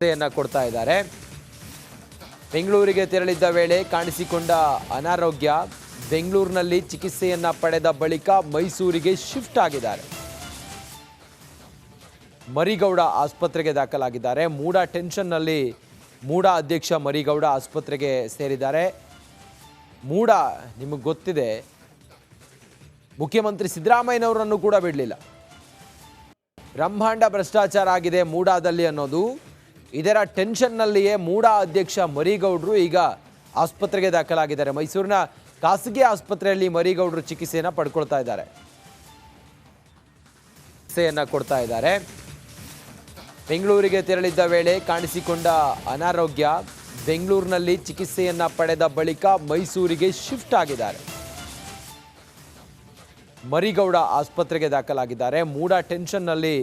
ಚಿಕಿತ್ಸೆಯನ್ನ ಕೊಡ್ತಾ ಇದ್ದಾರೆ. ಬೆಂಗಳೂರಿಗೆ ತೆರಳಿದ್ದ ವೇಳೆ ಕಾಣಿಸಿಕೊಂಡ ಅನಾರೋಗ್ಯ, ಬೆಂಗಳೂರಿನಲ್ಲಿ ಚಿಕಿತ್ಸೆಯನ್ನ ಪಡೆದ ಬಳಿಕ ಮೈಸೂರಿಗೆ ಶಿಫ್ಟ್ ಆಗಿದ್ದಾರೆ. ಮರಿಗೌಡ ಆಸ್ಪತ್ರೆಗೆ ದಾಖಲಾಗಿದ್ದಾರೆ. ಮೂಡ ಟೆನ್ಷನ್ನಲ್ಲಿ ಮೂಡ ಅಧ್ಯಕ್ಷ ಮರಿಗೌಡ ಆಸ್ಪತ್ರೆಗೆ ಸೇರಿದ್ದಾರೆ. ಮೂಡ ನಿಮಗೆ ಗೊತ್ತಿದೆ, ಮುಖ್ಯಮಂತ್ರಿ ಸಿದ್ದರಾಮಯ್ಯನವರನ್ನು ಕೂಡ ಬಿಡಲಿಲ್ಲ. ಬ್ರಹ್ಮಾಂಡ ಭ್ರಷ್ಟಾಚಾರ ಆಗಿದೆ ಮೂಡಾದಲ್ಲಿ ಅನ್ನೋದು, ಇದರ ಟೆನ್ಷನ್ನಲ್ಲಿಯೇ ಮೂಡ ಅಧ್ಯಕ್ಷ ಮರಿಗೌಡರು ಈಗ ಆಸ್ಪತ್ರೆಗೆ ದಾಖಲಾಗಿದ್ದಾರೆ. ಮೈಸೂರಿನ ಖಾಸಗಿ ಆಸ್ಪತ್ರೆಯಲ್ಲಿ ಮರಿಗೌಡರು ಚಿಕಿತ್ಸೆಯನ್ನು ಪಡ್ಕೊಳ್ತಾ ಇದ್ದಾರೆ. ಚಿಕಿತ್ಸೆಯನ್ನು ಕೊಡ್ತಾ ಇದ್ದಾರೆ. ಬೆಂಗಳೂರಿಗೆ ತೆರಳಿದ್ದ ವೇಳೆ ಕಾಣಿಸಿಕೊಂಡ ಅನಾರೋಗ್ಯ, ಬೆಂಗಳೂರಿನಲ್ಲಿ ಚಿಕಿತ್ಸೆಯನ್ನ ಪಡೆದ ಬಳಿಕ ಮೈಸೂರಿಗೆ ಶಿಫ್ಟ್ ಆಗಿದ್ದಾರೆ. ಮರಿಗೌಡ ಆಸ್ಪತ್ರೆಗೆ ದಾಖಲಾಗಿದ್ದಾರೆ. ಮೂಡ ಟೆನ್ಷನ್ನಲ್ಲಿ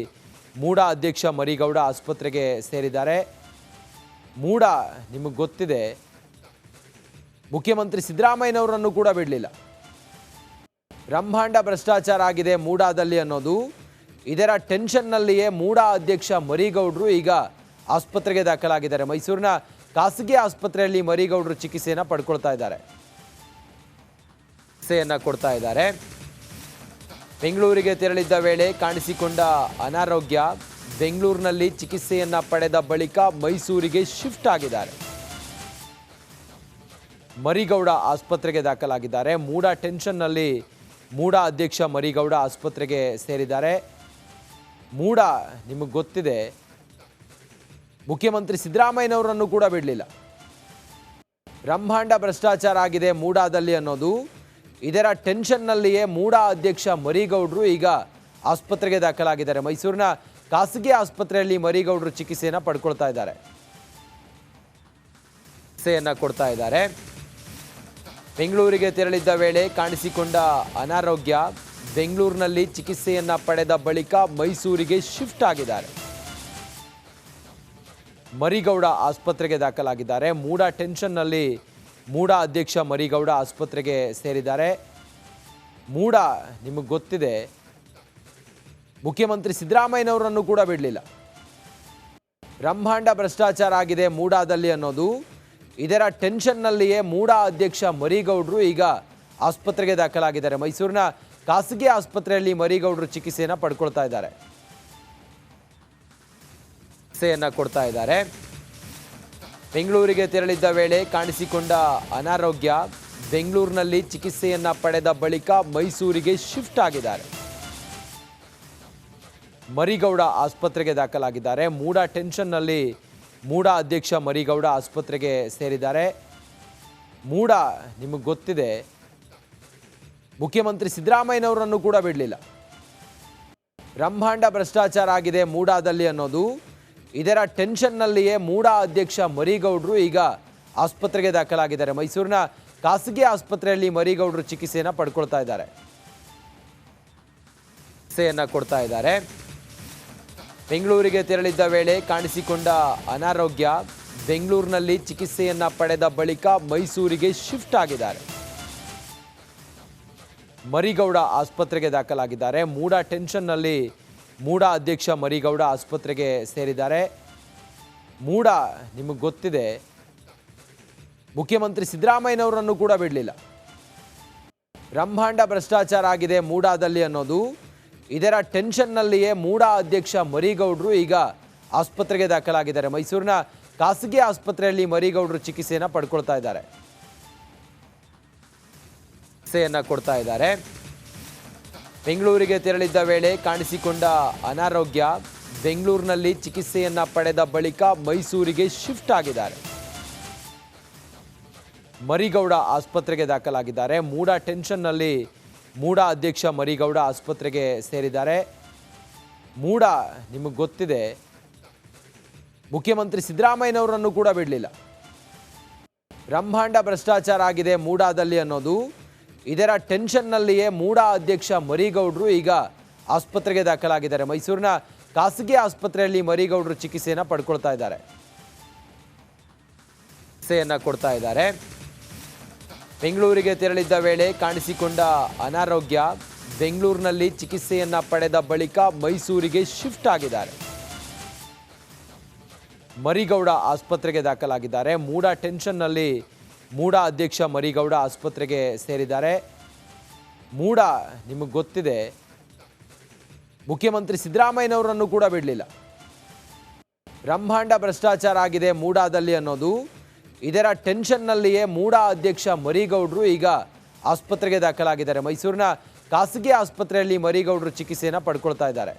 ಮೂಡ ಅಧ್ಯಕ್ಷ ಮರಿಗೌಡ ಆಸ್ಪತ್ರೆಗೆ ಸೇರಿದ್ದಾರೆ. ಮೂಡ ನಿಮಗೆ ಗೊತ್ತಿದೆ, ಮುಖ್ಯಮಂತ್ರಿ ಸಿದ್ದರಾಮಯ್ಯನವರನ್ನು ಕೂಡ ಬಿಡಲಿಲ್ಲ. ಬ್ರಹ್ಮಾಂಡ ಭ್ರಷ್ಟಾಚಾರ ಆಗಿದೆ ಮೂಡಾದಲ್ಲಿ ಅನ್ನೋದು, ಇದರ ಟೆನ್ಷನ್ನಲ್ಲಿಯೇ ಮೂಡ ಅಧ್ಯಕ್ಷ ಮರಿಗೌಡರು ಈಗ ಆಸ್ಪತ್ರೆಗೆ ದಾಖಲಾಗಿದ್ದಾರೆ. ಮೈಸೂರಿನ ಖಾಸಗಿ ಆಸ್ಪತ್ರೆಯಲ್ಲಿ ಮರಿಗೌಡರು ಚಿಕಿತ್ಸೆಯನ್ನು ಪಡ್ಕೊಳ್ತಾ ಇದ್ದಾರೆ. ಚಿಕಿತ್ಸೆಯನ್ನು ಕೊಡ್ತಾ ಇದ್ದಾರೆ. ಬೆಂಗಳೂರಿಗೆ ತೆರಳಿದ್ದ ವೇಳೆ ಕಾಣಿಸಿಕೊಂಡ ಅನಾರೋಗ್ಯ, ಬೆಂಗಳೂರಿನಲ್ಲಿ ಚಿಕಿತ್ಸೆಯನ್ನ ಪಡೆದ ಬಳಿಕ ಮೈಸೂರಿಗೆ ಶಿಫ್ಟ್ ಆಗಿದ್ದಾರೆ. ಮರಿಗೌಡ ಆಸ್ಪತ್ರೆಗೆ ದಾಖಲಾಗಿದ್ದಾರೆ. ಮೂಡ ಟೆನ್ಷನ್ನಲ್ಲಿ ಮೂಡ ಅಧ್ಯಕ್ಷ ಮರಿಗೌಡ ಆಸ್ಪತ್ರೆಗೆ ಸೇರಿದ್ದಾರೆ. ಮೂಡ ನಿಮಗೆ ಗೊತ್ತಿದೆ, ಮುಖ್ಯಮಂತ್ರಿ ಸಿದ್ದರಾಮಯ್ಯನವರನ್ನು ಕೂಡ ಬಿಡಲಿಲ್ಲ. ಬ್ರಹ್ಮಾಂಡ ಭ್ರಷ್ಟಾಚಾರ ಆಗಿದೆ ಮೂಡಾದಲ್ಲಿ ಅನ್ನೋದು, ಇದರ ಟೆನ್ಷನ್ನಲ್ಲಿಯೇ ಮೂಡ ಅಧ್ಯಕ್ಷ ಮರಿಗೌಡರು ಈಗ ಆಸ್ಪತ್ರೆಗೆ ದಾಖಲಾಗಿದ್ದಾರೆ. ಮೈಸೂರಿನ ಖಾಸಗಿ ಆಸ್ಪತ್ರೆಯಲ್ಲಿ ಮರಿಗೌಡರು ಚಿಕಿತ್ಸೆಯನ್ನು ಪಡ್ಕೊಳ್ತಾ ಇದ್ದಾರೆ. ಚಿಕಿತ್ಸೆಯನ್ನು ಕೊಡ್ತಾ ಇದ್ದಾರೆ. ಬೆಂಗಳೂರಿಗೆ ತೆರಳಿದ್ದ ವೇಳೆ ಕಾಣಿಸಿಕೊಂಡ ಅನಾರೋಗ್ಯ, ಬೆಂಗಳೂರಿನಲ್ಲಿ ಚಿಕಿತ್ಸೆಯನ್ನ ಪಡೆದ ಬಳಿಕ ಮೈಸೂರಿಗೆ ಶಿಫ್ಟ್ ಆಗಿದ್ದಾರೆ. ಮರಿಗೌಡ ಆಸ್ಪತ್ರೆಗೆ ದಾಖಲಾಗಿದ್ದಾರೆ. ಮೂಡ ಟೆನ್ಷನ್ನಲ್ಲಿ ಮೂಡ ಅಧ್ಯಕ್ಷ ಮರಿಗೌಡ ಆಸ್ಪತ್ರೆಗೆ ಸೇರಿದ್ದಾರೆ. ಮೂಡ ನಿಮಗೆ ಗೊತ್ತಿದೆ, ಮುಖ್ಯಮಂತ್ರಿ ಸಿದ್ದರಾಮಯ್ಯನವರನ್ನು ಕೂಡ ಬಿಡಲಿಲ್ಲ. ಬ್ರಹ್ಮಾಂಡ ಭ್ರಷ್ಟಾಚಾರ ಆಗಿದೆ ಮೂಡಾದಲ್ಲಿ ಅನ್ನೋದು, ಇದರ ಟೆನ್ಷನ್ನಲ್ಲಿಯೇ ಮೂಡ ಅಧ್ಯಕ್ಷ ಮರಿಗೌಡರು ಈಗ ಆಸ್ಪತ್ರೆಗೆ ದಾಖಲಾಗಿದ್ದಾರೆ. ಮೈಸೂರಿನ ಖಾಸಗಿ ಆಸ್ಪತ್ರೆಯಲ್ಲಿ ಮರಿಗೌಡರು ಚಿಕಿತ್ಸೆಯನ್ನು ಪಡ್ಕೊಳ್ತಾ ಇದ್ದಾರೆ. ಚಿಕಿತ್ಸೆಯನ್ನು ಕೊಡ್ತಾ ಇದ್ದಾರೆ. ಬೆಂಗಳೂರಿಗೆ ತೆರಳಿದ್ದ ವೇಳೆ ಕಾಣಿಸಿಕೊಂಡ ಅನಾರೋಗ್ಯ, ಬೆಂಗಳೂರಿನಲ್ಲಿ ಚಿಕಿತ್ಸೆಯನ್ನ ಪಡೆದ ಬಳಿಕ ಮೈಸೂರಿಗೆ ಶಿಫ್ಟ್ ಆಗಿದ್ದಾರೆ. ಮರಿಗೌಡ ಆಸ್ಪತ್ರೆಗೆ ದಾಖಲಾಗಿದ್ದಾರೆ. ಮೂಡ ಟೆನ್ಷನ್ನಲ್ಲಿ ಮೂಡ ಅಧ್ಯಕ್ಷ ಮರಿಗೌಡ ಆಸ್ಪತ್ರೆಗೆ ಸೇರಿದ್ದಾರೆ. ಮೂಡ ನಿಮಗೆ ಗೊತ್ತಿದೆ, ಮುಖ್ಯಮಂತ್ರಿ ಸಿದ್ದರಾಮಯ್ಯನವರನ್ನು ಕೂಡ ಬಿಡಲಿಲ್ಲ. ಬ್ರಹ್ಮಾಂಡ ಭ್ರಷ್ಟಾಚಾರ ಆಗಿದೆ ಮೂಡಾದಲ್ಲಿ ಅನ್ನೋದು, ಇದರ ಟೆನ್ಷನ್ನಲ್ಲಿಯೇ ಮೂಡ ಅಧ್ಯಕ್ಷ ಮರಿಗೌಡರು ಈಗ ಆಸ್ಪತ್ರೆಗೆ ದಾಖಲಾಗಿದ್ದಾರೆ. ಮೈಸೂರಿನ ಖಾಸಗಿ ಆಸ್ಪತ್ರೆಯಲ್ಲಿ ಮರಿಗೌಡರು ಚಿಕಿತ್ಸೆಯನ್ನು ಪಡ್ಕೊಳ್ತಾ ಇದ್ದಾರೆ. ಚಿಕಿತ್ಸೆಯನ್ನು ಕೊಡ್ತಾ ಇದ್ದಾರೆ. ಬೆಂಗಳೂರಿಗೆ ತೆರಳಿದ್ದ ವೇಳೆ ಕಾಣಿಸಿಕೊಂಡ ಅನಾರೋಗ್ಯ, ಬೆಂಗಳೂರಿನಲ್ಲಿ ಚಿಕಿತ್ಸೆಯನ್ನ ಪಡೆದ ಬಳಿಕ ಮೈಸೂರಿಗೆ ಶಿಫ್ಟ್ ಆಗಿದ್ದಾರೆ. ಮರಿಗೌಡ ಆಸ್ಪತ್ರೆಗೆ ದಾಖಲಾಗಿದ್ದಾರೆ. ಮೂಡ ಟೆನ್ಷನ್ನಲ್ಲಿ ಮೂಡ ಅಧ್ಯಕ್ಷ ಮರಿಗೌಡ ಆಸ್ಪತ್ರೆಗೆ ಸೇರಿದ್ದಾರೆ. ಮೂಡ ನಿಮಗೆ ಗೊತ್ತಿದೆ, ಮುಖ್ಯಮಂತ್ರಿ ಸಿದ್ದರಾಮಯ್ಯನವರನ್ನು ಕೂಡ ಬಿಡಲಿಲ್ಲ. ಬ್ರಹ್ಮಾಂಡ ಭ್ರಷ್ಟಾಚಾರ ಆಗಿದೆ ಮೂಡಾದಲ್ಲಿ ಅನ್ನೋದು, ಇದರ ಟೆನ್ಷನ್ನಲ್ಲಿಯೇ ಮೂಡ ಅಧ್ಯಕ್ಷ ಮರಿಗೌಡರು ಈಗ ಆಸ್ಪತ್ರೆಗೆ ದಾಖಲಾಗಿದ್ದಾರೆ. ಮೈಸೂರಿನ ಖಾಸಗಿ ಆಸ್ಪತ್ರೆಯಲ್ಲಿ ಮರಿಗೌಡರು ಚಿಕಿತ್ಸೆಯನ್ನು ಪಡ್ಕೊಳ್ತಾ ಇದ್ದಾರೆ. ಚಿಕಿತ್ಸೆಯನ್ನು ಕೊಡ್ತಾ ಇದ್ದಾರೆ. ಬೆಂಗಳೂರಿಗೆ ತೆರಳಿದ್ದ ವೇಳೆ ಕಾಣಿಸಿಕೊಂಡ ಅನಾರೋಗ್ಯ, ಬೆಂಗಳೂರಿನಲ್ಲಿ ಚಿಕಿತ್ಸೆಯನ್ನ ಪಡೆದ ಬಳಿಕ ಮೈಸೂರಿಗೆ ಶಿಫ್ಟ್ ಆಗಿದ್ದಾರೆ. ಮರಿಗೌಡ ಆಸ್ಪತ್ರೆಗೆ ದಾಖಲಾಗಿದ್ದಾರೆ. ಮೂಡ ಟೆನ್ಷನ್ನಲ್ಲಿ ಮೂಡ ಅಧ್ಯಕ್ಷ ಮರಿಗೌಡ ಆಸ್ಪತ್ರೆಗೆ ಸೇರಿದ್ದಾರೆ. ಮೂಡ ನಿಮಗೆ ಗೊತ್ತಿದೆ, ಮುಖ್ಯಮಂತ್ರಿ ಸಿದ್ದರಾಮಯ್ಯನವರನ್ನು ಕೂಡ ಬಿಡಲಿಲ್ಲ. ಬ್ರಹ್ಮಾಂಡ ಭ್ರಷ್ಟಾಚಾರ ಆಗಿದೆ ಮೂಡಾದಲ್ಲಿ ಅನ್ನೋದು, ಇದರ ಟೆನ್ಷನ್ನಲ್ಲಿಯೇ ಮೂಡ ಅಧ್ಯಕ್ಷ ಮರಿಗೌಡರು ಈಗ ಆಸ್ಪತ್ರೆಗೆ ದಾಖಲಾಗಿದ್ದಾರೆ. ಮೈಸೂರಿನ ಖಾಸಗಿ ಆಸ್ಪತ್ರೆಯಲ್ಲಿ ಮರಿಗೌಡರು ಚಿಕಿತ್ಸೆಯನ್ನು ಪಡ್ಕೊಳ್ತಾ ಇದ್ದಾರೆ. ಚಿಕಿತ್ಸೆಯನ್ನು ಕೊಡ್ತಾ ಇದ್ದಾರೆ. ಬೆಂಗಳೂರಿಗೆ ತೆರಳಿದ್ದ ವೇಳೆ ಕಾಣಿಸಿಕೊಂಡ ಅನಾರೋಗ್ಯ, ಬೆಂಗಳೂರಿನಲ್ಲಿ ಚಿಕಿತ್ಸೆಯನ್ನ ಪಡೆದ ಬಳಿಕ ಮೈಸೂರಿಗೆ ಶಿಫ್ಟ್ ಆಗಿದ್ದಾರೆ. ಮರಿಗೌಡ ಆಸ್ಪತ್ರೆಗೆ ದಾಖಲಾಗಿದ್ದಾರೆ. ಮೂಡ ಟೆನ್ಷನ್ನಲ್ಲಿ ಮೂಡ ಅಧ್ಯಕ್ಷ ಮರಿಗೌಡ ಆಸ್ಪತ್ರೆಗೆ ಸೇರಿದ್ದಾರೆ. ಮೂಡ ನಿಮಗೆ ಗೊತ್ತಿದೆ, ಮುಖ್ಯಮಂತ್ರಿ ಸಿದ್ದರಾಮಯ್ಯನವರನ್ನು ಕೂಡ ಬಿಡಲಿಲ್ಲ. ಬ್ರಹ್ಮಾಂಡ ಭ್ರಷ್ಟಾಚಾರ ಆಗಿದೆ ಮೂಡಾದಲ್ಲಿ ಅನ್ನೋದು ಇದರ ಟೆನ್ಷನ್ನಲ್ಲಿಯೇ ಮೂಡ ಅಧ್ಯಕ್ಷ ಮರಿಗೌಡರು ಈಗ ಆಸ್ಪತ್ರೆಗೆ ದಾಖಲಾಗಿದ್ದಾರೆ. ಮೈಸೂರಿನ ಖಾಸಗಿ ಆಸ್ಪತ್ರೆಯಲ್ಲಿ ಮರಿಗೌಡರು ಚಿಕಿತ್ಸೆಯನ್ನು ಪಡ್ಕೊಳ್ತಾ ಇದ್ದಾರೆ,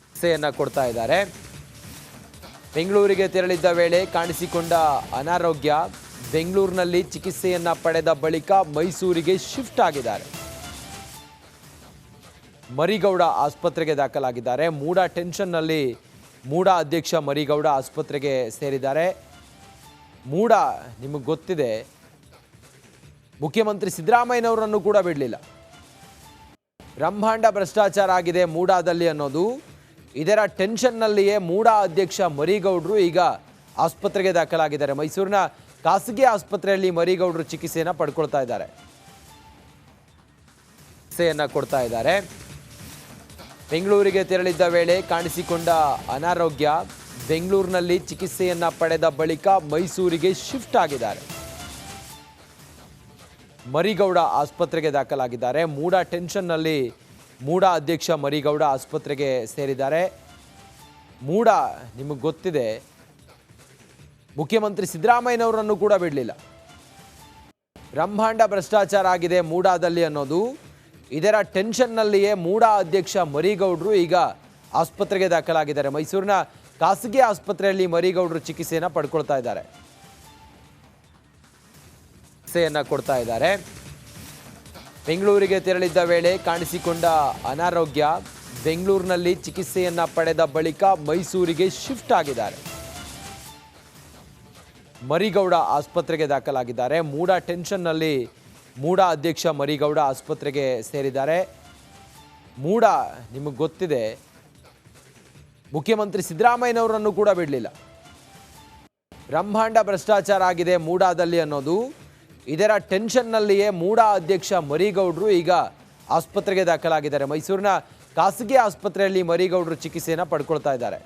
ಚಿಕಿತ್ಸೆಯನ್ನು ಕೊಡ್ತಾ ಇದ್ದಾರೆ. ಬೆಂಗಳೂರಿಗೆ ತೆರಳಿದ್ದ ವೇಳೆ ಕಾಣಿಸಿಕೊಂಡ ಅನಾರೋಗ್ಯ, ಬೆಂಗಳೂರಿನಲ್ಲಿ ಚಿಕಿತ್ಸೆಯನ್ನ ಪಡೆದ ಬಳಿಕ ಮೈಸೂರಿಗೆ ಶಿಫ್ಟ್ ಆಗಿದ್ದಾರೆ. ಮರಿಗೌಡ ಆಸ್ಪತ್ರೆಗೆ ದಾಖಲಾಗಿದ್ದಾರೆ. ಮೂಡ ಟೆನ್ಷನ್ನಲ್ಲಿ ಮೂಡ ಅಧ್ಯಕ್ಷ ಮರಿಗೌಡ ಆಸ್ಪತ್ರೆಗೆ ಸೇರಿದ್ದಾರೆ. ಮೂಡ ನಿಮಗೆ ಗೊತ್ತಿದೆ, ಮುಖ್ಯಮಂತ್ರಿ ಸಿದ್ದರಾಮಯ್ಯನವರನ್ನು ಕೂಡ ಬಿಡಲಿಲ್ಲ. ಬ್ರಹ್ಮಾಂಡ ಭ್ರಷ್ಟಾಚಾರ ಆಗಿದೆ ಮೂಡಾದಲ್ಲಿ ಅನ್ನೋದು ಇದರ ಟೆನ್ಷನ್ನಲ್ಲಿಯೇ ಮೂಡ ಅಧ್ಯಕ್ಷ ಮರಿಗೌಡರು ಈಗ ಆಸ್ಪತ್ರೆಗೆ ದಾಖಲಾಗಿದ್ದಾರೆ. ಮೈಸೂರಿನ ಖಾಸಗಿ ಆಸ್ಪತ್ರೆಯಲ್ಲಿ ಮರಿಗೌಡರು ಚಿಕಿತ್ಸೆಯನ್ನು ಪಡ್ಕೊಳ್ತಾ ಇದ್ದಾರೆ, ಚಿಕಿತ್ಸೆಯನ್ನು ಕೊಡ್ತಾ ಇದ್ದಾರೆ. ಬೆಂಗಳೂರಿಗೆ ತೆರಳಿದ್ದ ವೇಳೆ ಕಾಣಿಸಿಕೊಂಡ ಅನಾರೋಗ್ಯ, ಬೆಂಗಳೂರಿನಲ್ಲಿ ಚಿಕಿತ್ಸೆಯನ್ನ ಪಡೆದ ಬಳಿಕ ಮೈಸೂರಿಗೆ ಶಿಫ್ಟ್ ಆಗಿದ್ದಾರೆ. ಮರಿಗೌಡ ಆಸ್ಪತ್ರೆಗೆ ದಾಖಲಾಗಿದ್ದಾರೆ. ಮೂಡ ಟೆನ್ಷನ್ನಲ್ಲಿ ಮೂಡ ಅಧ್ಯಕ್ಷ ಮರಿಗೌಡ ಆಸ್ಪತ್ರೆಗೆ ಸೇರಿದ್ದಾರೆ. ಮೂಡ ನಿಮಗೆ ಗೊತ್ತಿದೆ, ಮುಖ್ಯಮಂತ್ರಿ ಸಿದ್ದರಾಮಯ್ಯನವರನ್ನು ಕೂಡ ಬಿಡಲಿಲ್ಲ. ಬ್ರಹ್ಮಾಂಡ ಭ್ರಷ್ಟಾಚಾರ ಆಗಿದೆ ಮೂಡಾದಲ್ಲಿ ಅನ್ನೋದು ಇದರ ಟೆನ್ಷನ್ನಲ್ಲಿಯೇ ಮೂಡ ಅಧ್ಯಕ್ಷ ಮರಿಗೌಡರು ಈಗ ಆಸ್ಪತ್ರೆಗೆ ದಾಖಲಾಗಿದ್ದಾರೆ. ಮೈಸೂರಿನ ಖಾಸಗಿ ಆಸ್ಪತ್ರೆಯಲ್ಲಿ ಮರಿಗೌಡರು ಚಿಕಿತ್ಸೆಯನ್ನು ಪಡ್ಕೊಳ್ತಾ ಇದ್ದಾರೆ, ಚಿಕಿತ್ಸೆಯನ್ನು ಕೊಡ್ತಾ ಇದ್ದಾರೆ. ಬೆಂಗಳೂರಿಗೆ ತೆರಳಿದ್ದ ವೇಳೆ ಕಾಣಿಸಿಕೊಂಡ ಅನಾರೋಗ್ಯ, ಬೆಂಗಳೂರಿನಲ್ಲಿ ಚಿಕಿತ್ಸೆಯನ್ನ ಪಡೆದ ಬಳಿಕ ಮೈಸೂರಿಗೆ ಶಿಫ್ಟ್ ಆಗಿದ್ದಾರೆ. ಮರಿಗೌಡ ಆಸ್ಪತ್ರೆಗೆ ದಾಖಲಾಗಿದ್ದಾರೆ. ಮೂಡ ಟೆನ್ಷನ್ನಲ್ಲಿ ಮೂಡ ಅಧ್ಯಕ್ಷ ಮರಿಗೌಡ ಆಸ್ಪತ್ರೆಗೆ ಸೇರಿದ್ದಾರೆ. ಮೂಡ ನಿಮಗೆ ಗೊತ್ತಿದೆ, ಮುಖ್ಯಮಂತ್ರಿ ಸಿದ್ದರಾಮಯ್ಯನವರನ್ನು ಕೂಡ ಬಿಡಲಿಲ್ಲ. ಬ್ರಹ್ಮಾಂಡ ಭ್ರಷ್ಟಾಚಾರ ಆಗಿದೆ ಮೂಡಾದಲ್ಲಿ ಅನ್ನೋದು ಇದರ ಟೆನ್ಷನ್ನಲ್ಲಿಯೇ ಮೂಡ ಅಧ್ಯಕ್ಷ ಮರಿಗೌಡರು ಈಗ ಆಸ್ಪತ್ರೆಗೆ ದಾಖಲಾಗಿದ್ದಾರೆ. ಮೈಸೂರಿನ ಖಾಸಗಿ ಆಸ್ಪತ್ರೆಯಲ್ಲಿ ಮರಿಗೌಡರು ಚಿಕಿತ್ಸೆಯನ್ನು ಪಡ್ಕೊಳ್ತಾ ಇದ್ದಾರೆ,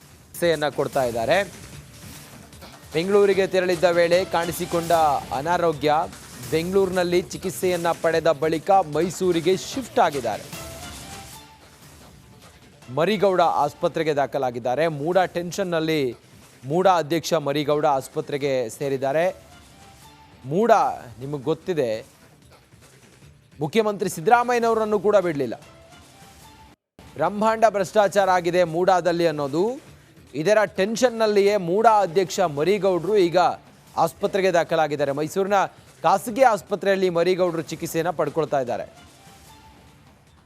ಚಿಕಿತ್ಸೆಯನ್ನು ಕೊಡ್ತಾ ಇದ್ದಾರೆ. ಬೆಂಗಳೂರಿಗೆ ತೆರಳಿದ್ದ ವೇಳೆ ಕಾಣಿಸಿಕೊಂಡ ಅನಾರೋಗ್ಯ, ಬೆಂಗಳೂರಿನಲ್ಲಿ ಚಿಕಿತ್ಸೆಯನ್ನ ಪಡೆದ ಬಳಿಕ ಮೈಸೂರಿಗೆ ಶಿಫ್ಟ್ ಆಗಿದ್ದಾರೆ. ಮರಿಗೌಡ ಆಸ್ಪತ್ರೆಗೆ ದಾಖಲಾಗಿದ್ದಾರೆ. ಮೂಡ ಟೆನ್ಷನ್ನಲ್ಲಿ ಮೂಡ ಅಧ್ಯಕ್ಷ ಮರಿಗೌಡ ಆಸ್ಪತ್ರೆಗೆ ಸೇರಿದ್ದಾರೆ. ಮೂಡ ನಿಮಗೆ ಗೊತ್ತಿದೆ, ಮುಖ್ಯಮಂತ್ರಿ ಸಿದ್ದರಾಮಯ್ಯನವರನ್ನು ಕೂಡ ಬಿಡಲಿಲ್ಲ. ಬ್ರಹ್ಮಾಂಡ ಭ್ರಷ್ಟಾಚಾರ ಆಗಿದೆ ಮೂಡಾದಲ್ಲಿ ಅನ್ನೋದು ಇದರ ಟೆನ್ಷನ್ನಲ್ಲಿಯೇ ಮೂಡ ಅಧ್ಯಕ್ಷ ಮರಿಗೌಡರು ಈಗ ಆಸ್ಪತ್ರೆಗೆ ದಾಖಲಾಗಿದ್ದಾರೆ. ಮೈಸೂರಿನ ಖಾಸಗಿ ಆಸ್ಪತ್ರೆಯಲ್ಲಿ ಮರಿಗೌಡರು ಚಿಕಿತ್ಸೆಯನ್ನು ಪಡ್ಕೊಳ್ತಾ ಇದ್ದಾರೆ.